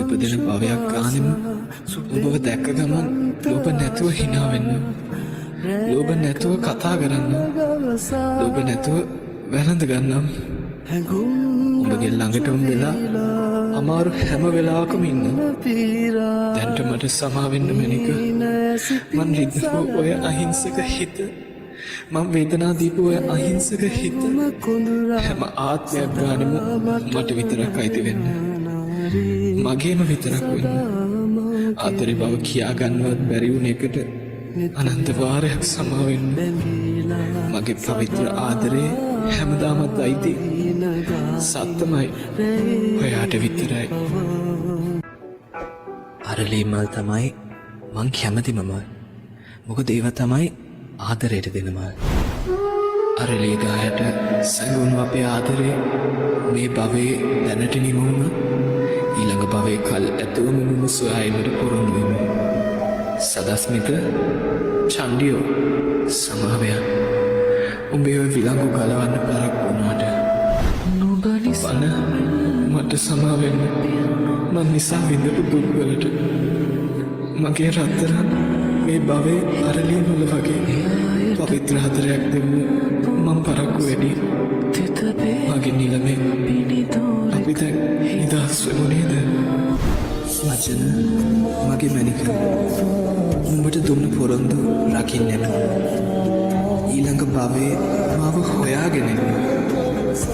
ඉපදෙන භවයක් ගානෙම ඔබව දැක්ක ගමන් ලෝභ නැතුව hina වෙන්න. ලෝභ නැතුව කතා කරන්න. ලෝභ නැතුව වැළඳ ගන්නම්. ඔබගේ ළඟටම වෙලා අමාරු හැම වෙලාවකම ඉන්න. දැන්ට මට සමා වෙන්න මැනික. මං රිද්දපු ඔය අහිංසක හිත, මං වේදනා දීපු ඔය අහිංසක හිත හැම ආත්මයක් ගානෙම මට විතරක් අයිති වෙන්න. මගේම විතරක් වෙන්න. ආදරේ බව කියා ගන්නවත් බැරි වුණ එකට අනන්ත වාරයක් සමා වෙන්න. මගේ පවිත්‍ර ආදරේ හැමදාමත් අයිති. සත්තමයි ඔයාට විතරයි. අරලී මල් තමයි මං කැමතිම මල්. මොකද ඒව තමයි ආදරයට දෙන මල්. අරලී ගායට සැඟවුණු අපේ ආදරේ මේ භවයේ දැනට නිම වුණා. ඊළඟ භවයේ කල් ඇතුවම මුම සොයායීමට පුරුදු වෙමු. සදස්මිත චණ්ඩියෝ සමාවයන්. උඹේ ඔය විලංගු ගලවන්න පරක් වුණාට නුඹ නිසා මට සමා වෙන්න. මං නිසා විඳපු දුක් වලට. මගේ රත්තරන් මේ භවයේ අරලිය මුල වගේ පවිත්‍ර හතරයක් දෙන්න මං පරක්කු වැඩි. මගේ නිලමේ අපි දැන් නිදහස් වෙමු නේද? වචන මගේ මැනික උඹට දුන්න පොරොන්දු රකින්න යනවා. ඊළඟ භවයේ මාව හොයාගෙන එන්න.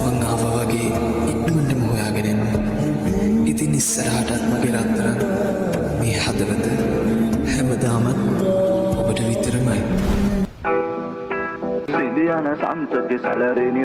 මං ආවා වගේ ඉක්මනටම හොයාගෙන එන්න. ඉතින් ඉස්සරහටත් මගේ රත්තරන් මේ හදවත හැමදාමත් ඔබට විතරමයි. සිදියන සංසති සැලරෙනි